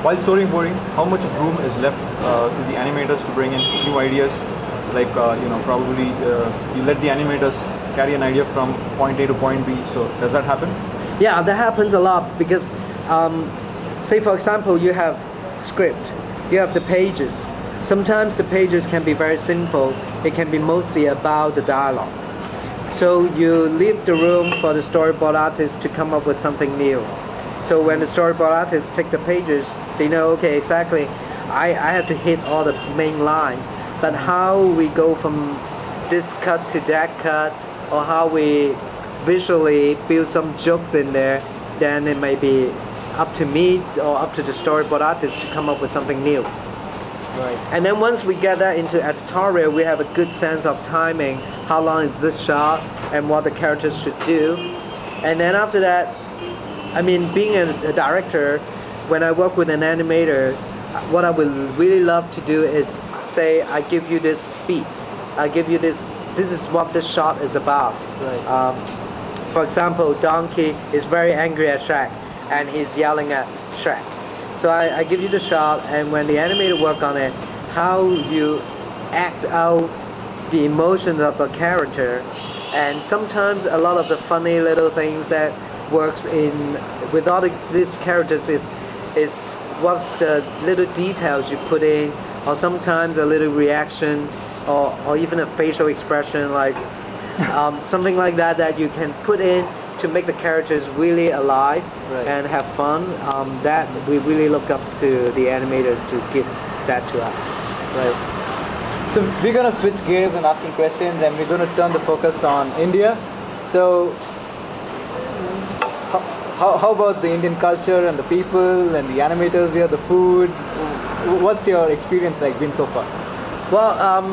while storyboarding, how much room is left to the animators to bring in new ideas? Like probably you let the animators carry an idea from point A to point B. So does that happen? Yeah, that happens a lot because, say for example, you have script, you have the pages. Sometimes the pages can be very simple. It can be mostly about the dialogue. So you leave the room for the storyboard artist to come up with something new. So when the storyboard artists take the pages, they know, okay, exactly, I have to hit all the main lines. But how we go from this cut to that cut, or how we visually build some jokes in there, then it may be up to me or up to the storyboard artist to come up with something new. Right. And then once we get that into editorial, we have a good sense of timing, how long is this shot, and what the characters should do. And then after that, I mean, being a director, when I work with an animator, what I would really love to do is say, I give you this beat, I give you this is what this shot is about. Right. For example, Donkey is very angry at Shrek, and he's yelling at Shrek. So I give you the shot, and when the animator work on it, how you act out the emotions of the character, and sometimes a lot of the funny little things that works in with all these characters is what's the little details you put in, or sometimes a little reaction, or even a facial expression, like something like that you can put in to make the characters really alive. Right. And have fun. That we really look up to the animators to give that to us. Right. So we're going to switch gears and asking questions, and we're going to turn the focus on India. So how about the Indian culture and the people and the animators here, the food? What's your experience like been so far? Well,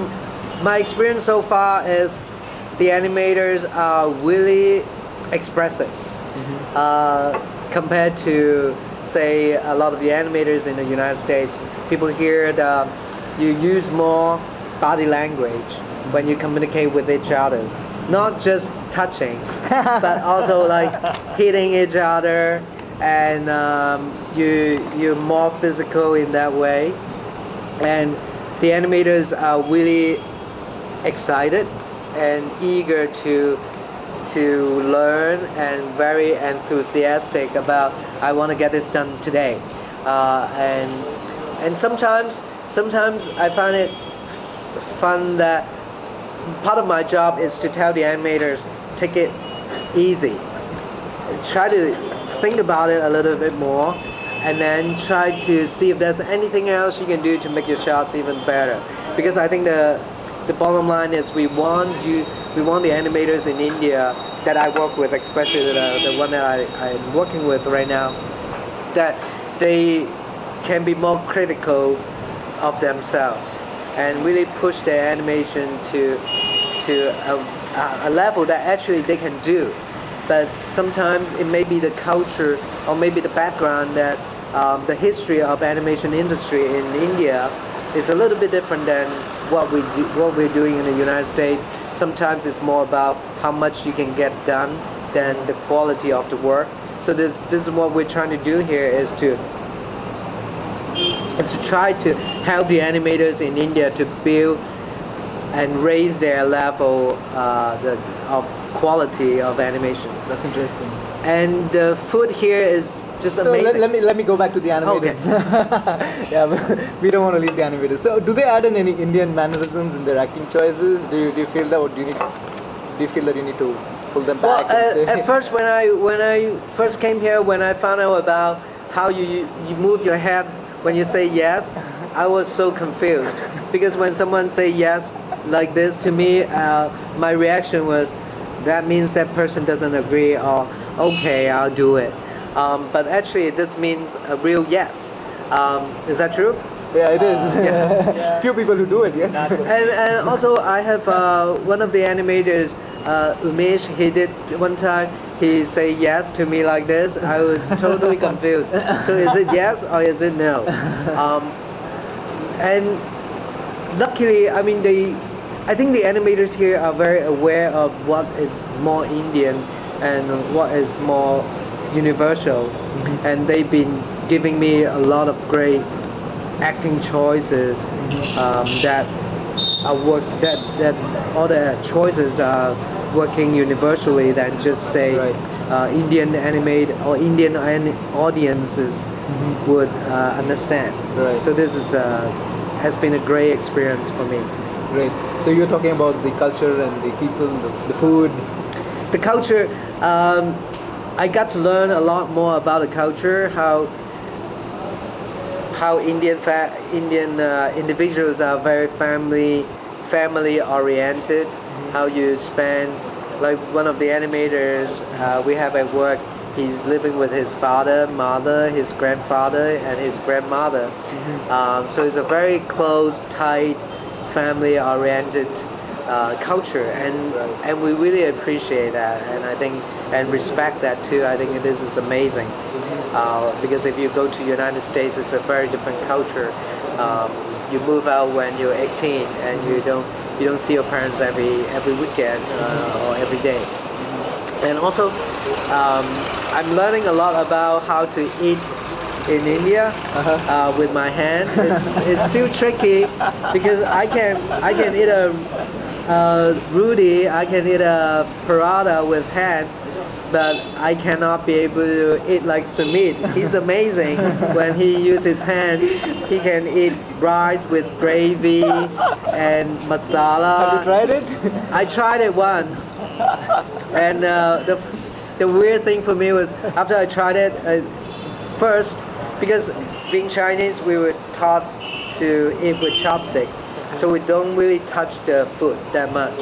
my experience so far is the animators are really expressive. Compared to, say, a lot of the animators in the United States, people here that you use more body language when you communicate with each other. Not just touching, but also like hitting each other, and you're more physical in that way. And the animators are really excited and eager to learn, and very enthusiastic about, I want to get this done today. And sometimes I find it fun that part of my job is to tell the animators, take it easy. Try to think about it a little bit more, and then try to see if there's anything else you can do to make your shots even better. Because I think the bottom line is we want the animators in India that I work with, especially the one that I'm working with right now, that they can be more critical of themselves and really push their animation to a level that actually they can do. But sometimes it may be the culture or maybe the background that the history of animation industry in India is a little bit different than what we're doing in the United States. Sometimes it's more about how much you can get done than the quality of the work. So this is what we're trying to do here, is to try to help the animators in India to build and raise their level of quality of animation. That's interesting. And the food here is just amazing. So let me go back to the animators. Okay. Yeah, but we don't want to leave the animators. So do they add in any Indian mannerisms in their acting choices? Do you feel that, or do you feel that you need to pull them back? Well, at first when I first came here, when I found out about how you move your head when you say yes, I was so confused, because when someone say yes like this to me, my reaction was, that means that person doesn't agree, or okay, I'll do it. But actually this means a real yes. Is that true? Yeah, it is. Yeah. Few people who do it, yes. And also I have one of the animators, Umesh, he did one time, he say yes to me like this. I was totally confused. So is it yes or is it no? And luckily, I mean, I think the animators here are very aware of what is more Indian and what is more universal, and they've been giving me a lot of great acting choices that that all the choices are working universally than just say Indian animate or Indian audiences would understand. Right. So this is has been a great experience for me. Great. So you're talking about the culture and the people, the food. The culture, I got to learn a lot more about the culture, how Indian individuals are very family oriented. How you spend, like one of the animators we have at work, he's living with his father, mother, his grandfather, and his grandmother. So it's a very close, tight, family oriented culture, and we really appreciate that, and I think and respect that too. I think this is amazing because if you go to United States, it's a very different culture. You move out when you're 18, and you don't see your parents every weekend or every day. And also, I'm learning a lot about how to eat in India with my hand. It's still tricky because I can eat a roti, I can eat a paratha with hand, but I cannot be able to eat like Sumit. He's amazing. When he uses his hand, he can eat rice with gravy and masala. Have you tried it? I tried it once, and the weird thing for me was after I tried it first, because being Chinese, we were taught to eat with chopsticks, so we don't really touch the food that much.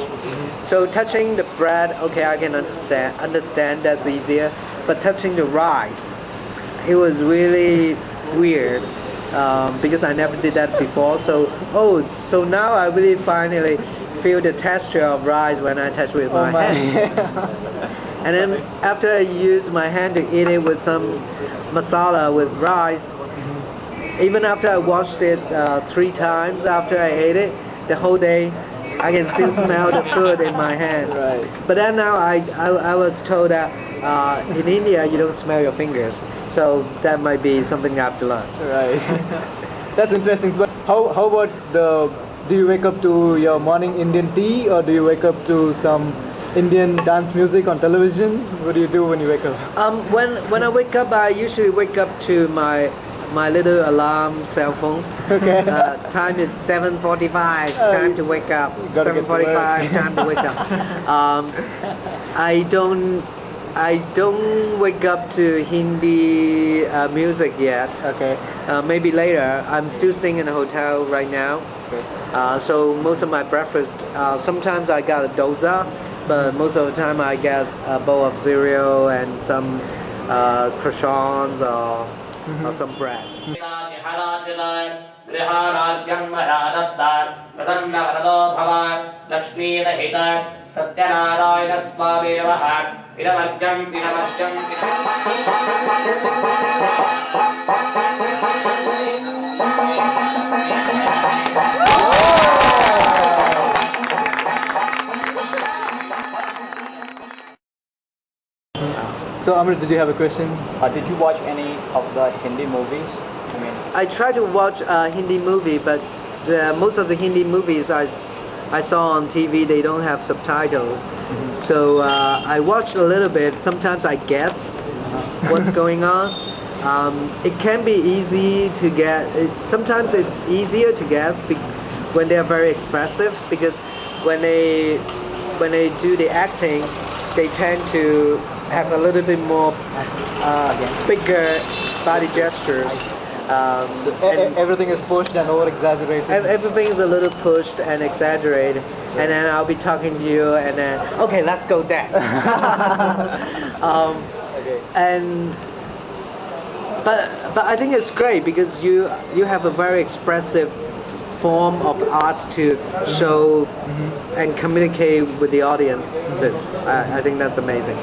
So touching the bread, okay, I can understand that's easier, but touching the rice, it was really weird because I never did that before. So now I really finally feel the texture of rice when I touch with my hand. And then after I use my hand to eat it with some masala with rice, even after I washed it 3 times after I ate it, the whole day I can still smell the food in my hand. Right. But then now I was told that in India you don't smell your fingers, so that might be something I have to learn. Right. That's interesting. But how about do you wake up to your morning Indian tea, or do you wake up to some Indian dance music on television? What do you do when you wake up? When I wake up, I usually wake up to my little alarm cell phone. Okay. Time is 7:45. Time to wake up. 7:45. Time to wake up. I don't wake up to Hindi music yet. Okay. Maybe later. I'm still staying in a hotel right now. Okay. So most of my breakfast, sometimes I got a dosa, but most of the time I get a bowl of cereal and some croissants or some bread. So Amrit, did you have a question? Did you watch any of the Hindi movies? I try to watch a Hindi movie, but most of the Hindi movies I saw on TV, they don't have subtitles. So I watched a little bit. Sometimes I guess what's going on. It can be easy to get. Sometimes it's easier to guess when they are very expressive, because when they do the acting, they tend to have a little bit more bigger body gestures. Everything is pushed and over exaggerated. Everything is a little pushed and exaggerated, and then I'll be talking to you, and then okay, let's go dance. Okay. But I think it's great because you have a very expressive form of art to show and communicate with the audiences. I think that's amazing.